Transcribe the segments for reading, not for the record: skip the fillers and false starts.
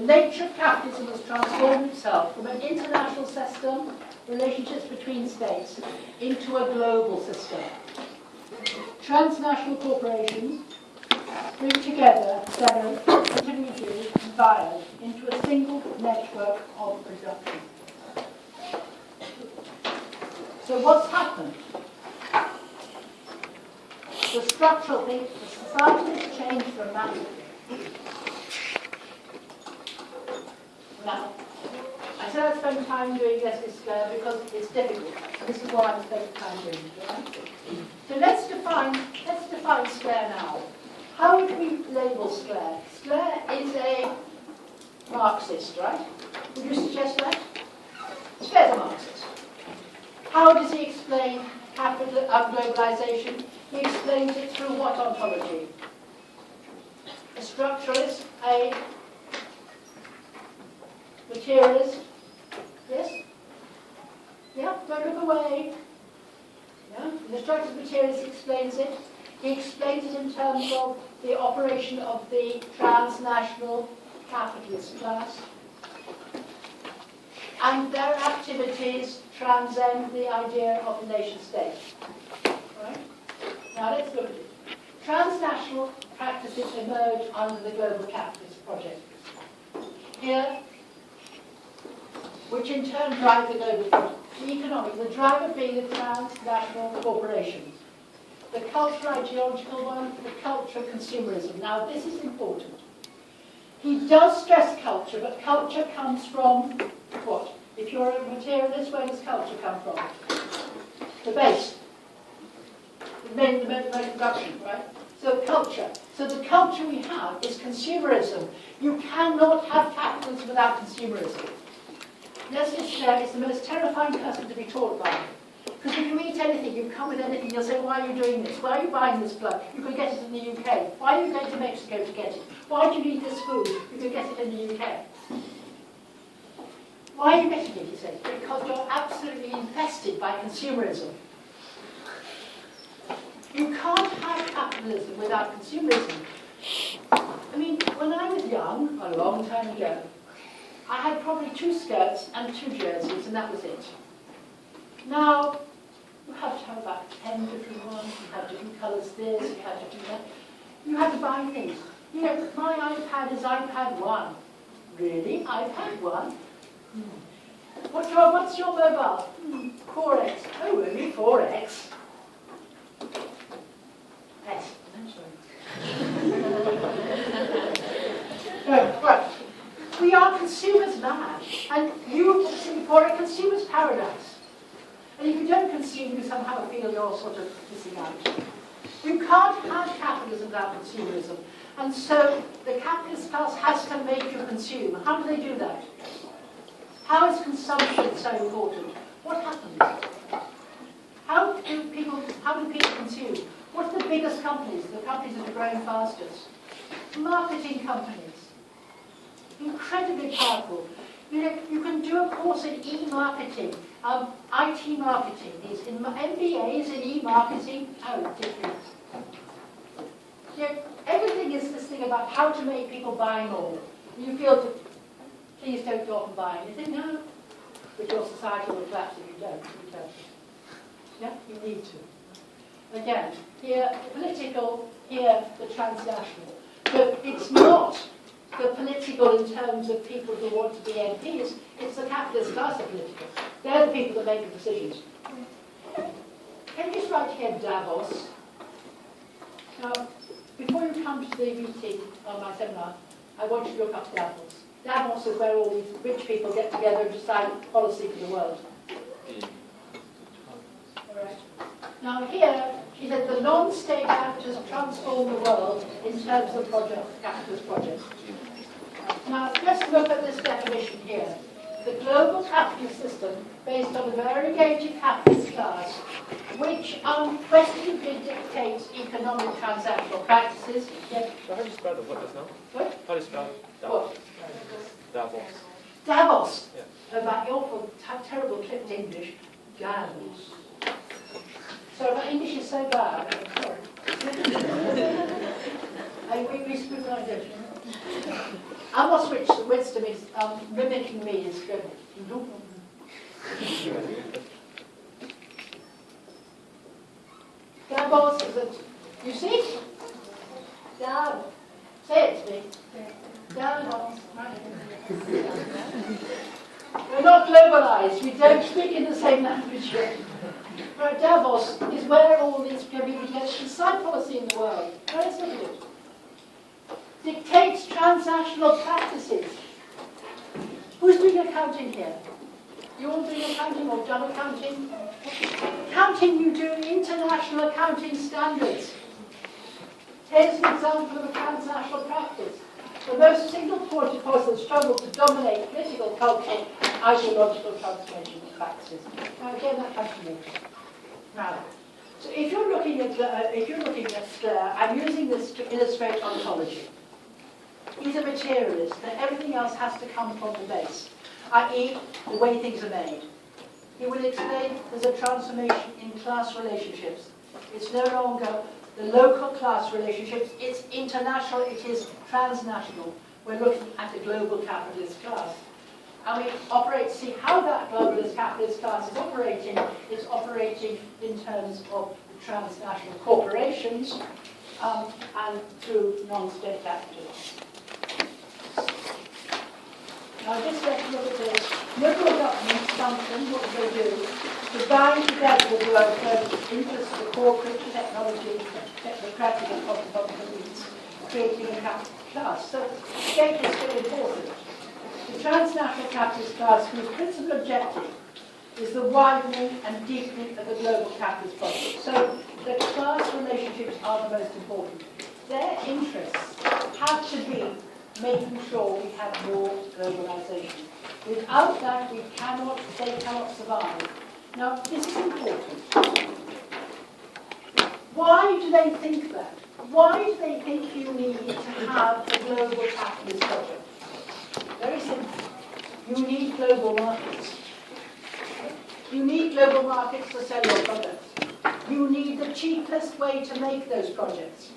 nature of capitalism has transformed itself from an international system, relationships between states, into a global system. Transnational corporations bring together sellers, intermediaries, and buyers into a single network of production. So what's happened? The structural thing, the society has changed dramatically. Now, I said I'd spend time doing Leicester Square because it's difficult. And this is what I'm spending time doing. Right? So let's define Square now. How would we label Square? Square is a Marxist, right? Would you suggest that? Square's a Marxist. How does he explain capital globalization? He explains it through what ontology? A structuralist, a materialist. Yes? Yeah, don't look away. Yeah? The structuralist materialist explains it. He explains it in terms of the operation of the transnational capitalist class. And their activities transcend the idea of the nation state. Right? Now let's look at it. Transnational practices emerge under the global capitalist project. Here, which in turn drive the global project. The economic, the driver being the transnational corporations. The cultural ideological one, the culture of consumerism. Now this is important. He does stress culture, but culture comes from what? If you're a materialist, where does culture come from? The base. The main production, right? So culture. So the culture we have is consumerism. You cannot have capitalism without consumerism. Leicester Square is the most terrifying person to be taught by. Because if you eat anything, you come with anything, you'll say, why are you doing this? Why are you buying this plug? You could get it in the UK. Why are you going to Mexico to get it? Why do you need this food? You could get it in the UK. Why are you getting it, he says? Because you're absolutely infested by consumerism. You can't have capitalism without consumerism. I mean, when I was young, a long time ago, I had probably 2 skirts and 2 jerseys, and that was it. Now, you have to have about 10 different ones, you have different colours this, you have to do that. You have to buy things. You know, my iPad is iPad 1. Really? iPad 1? What's your mobile? 4X. Oh, only 4X. S. No, right. We are consumers mad. And you Singapore a consumer's paradise. And if you don't consume, you somehow feel you're sort of missing out. You can't have capitalism without consumerism. And so the capitalist class has to make you consume. How do they do that? How is consumption so important? What happens? How do people consume? What are the biggest companies, the companies that are growing fastest? Marketing companies. Incredibly powerful. You know, you can do a course in e-marketing, IT marketing, these MBAs in e-marketing. Oh, different. You know, everything is this thing about how to make people buy more. You feel that, please don't go off and buy anything. No, but your society will collapse if you don't. Yeah, you need to. Again, here the political, here the transnational. But it's not the political in terms of people who want to be MPs, it's the capitalist class of political. They're the people that make the decisions. Can you just write here Davos? Now, before you come to the meeting on my seminar, I want you to look up Davos. Davos is where all these rich people get together and decide policy for the world. All right. Now here, she said the non-state actors transform the world in terms of capitalist projects. Now, just look at this definition here. The global capitalist system, based on a variegated capitalist class, which unquestionably dictates economic transactional practices. Yeah. So how do you spell the what just now? What? How do you spell Davos? What? Davos. Davos. Yeah. Oh, that awful, terrible clipped English. Davos. So my English is so bad. I'm sorry. We speak like this. Amos Wisdom is mimicking me. Is good. Davos is it? You see? Down. Say it to me. Davos. We're not globalized. We don't speak in the same language yet. Right, Davos is where all these communications decide policy in the world. Very simple. Dictates transnational practices. Who's doing accounting here? You all doing accounting or done accounting? Accounting, you do international accounting standards. Here's an example of a transnational practice. The most single point, of course, that struggle to dominate political culture and ideological transformation practices. Now, again, that comes to me. Now, so if you're looking at, I'm using this to illustrate ontology. He's a materialist, that everything else has to come from the base, i.e., the way things are made. He will explain there's a transformation in class relationships. It's no longer the local class relationships, it's international, it is transnational. We're looking at a global capitalist class. And we see how that globalist capitalist class is operating. It's operating in terms of the transnational corporations and through non-state capitalists. Now just let's look at this. Liberal government function, what do they do? To bind together the world interests of the corporate technology, technocratic and cosmopolitan elites, creating a capitalist class. So state is very important. The transnational capitalist class, whose principal objective is the widening and deepening of the global capitalist process. So the class relationships are the most important. Their interests have to be making sure we have more globalization. Without that, they cannot survive. Now, this is important. Why do they think that? Why do they think you need to have a global capitalist project? Very simple. You need global markets. You need global markets to sell your products. You need the cheapest way to make those products.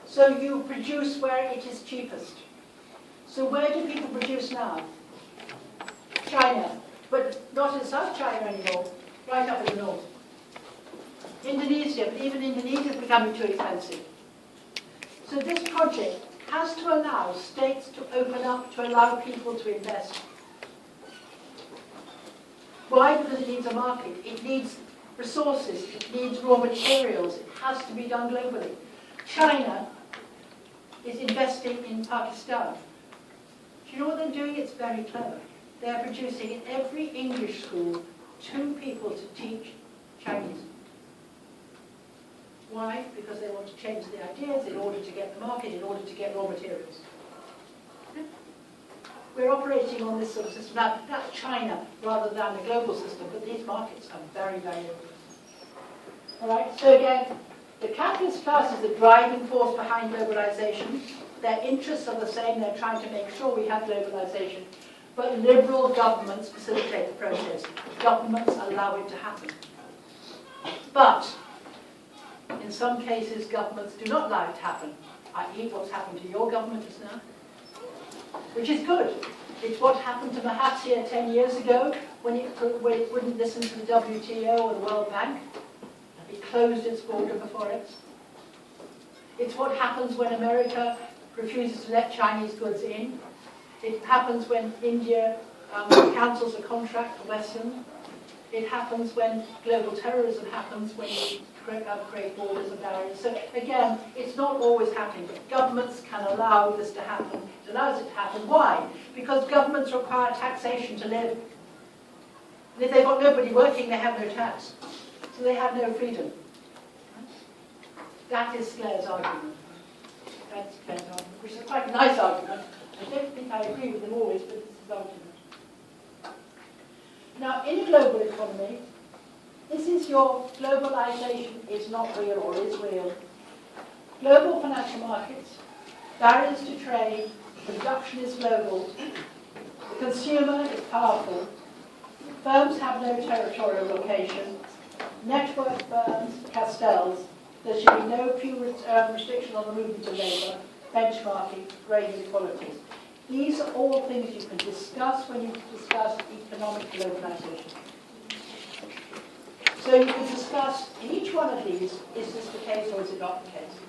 So you produce where it is cheapest. So where do people produce now? China. But not in South China anymore, right up in the north. Indonesia, but even Indonesia is becoming too expensive. So this project has to allow states to open up, to allow people to invest. Why? Because it needs a market. It needs resources. It needs raw materials. It has to be done globally. China is investing in Pakistan. Do you know what they're doing? It's very clever. They're producing in every English school 2 people to teach Chinese. Why? Because they want to change the ideas in order to get the market, in order to get raw materials. We're operating on this sort of system. Now, that's China rather than the global system, but these markets are very, very open. All right, so again, the capitalist class is the driving force behind globalization. Their interests are the same. They're trying to make sure we have globalization. But liberal governments facilitate the process. Governments allow it to happen. But in some cases, governments do not allow it to happen, i.e. what's happened to your government just now, which is good. It's what happened to Mahathir 10 years ago when it wouldn't listen to the WTO or the World Bank. It closed its border before it. It's what happens when America refuses to let Chinese goods in. It happens when India cancels a contract for Western. It happens when global terrorism happens, when you create borders and barriers. So again, it's not always happening, but governments can allow this to happen. It allows it to happen. Why? Because governments require taxation to live. And if they've got nobody working, they have no tax. So they have no freedom. That is Claire's argument. That's Claire's argument, which is quite a nice argument. I don't think I agree with them always, but this is the argument. Now, in a global economy, this is your globalization is not real or is real. Global financial markets, barriers to trade, production is global, the consumer is powerful, firms have no territorial location, network firms, castels, there should be no restriction on the movement of labour, benchmarking, grade inequalities. These are all things you can discuss when you discuss economic globalization. So you can discuss in each one of these, is this the case or is it not the case?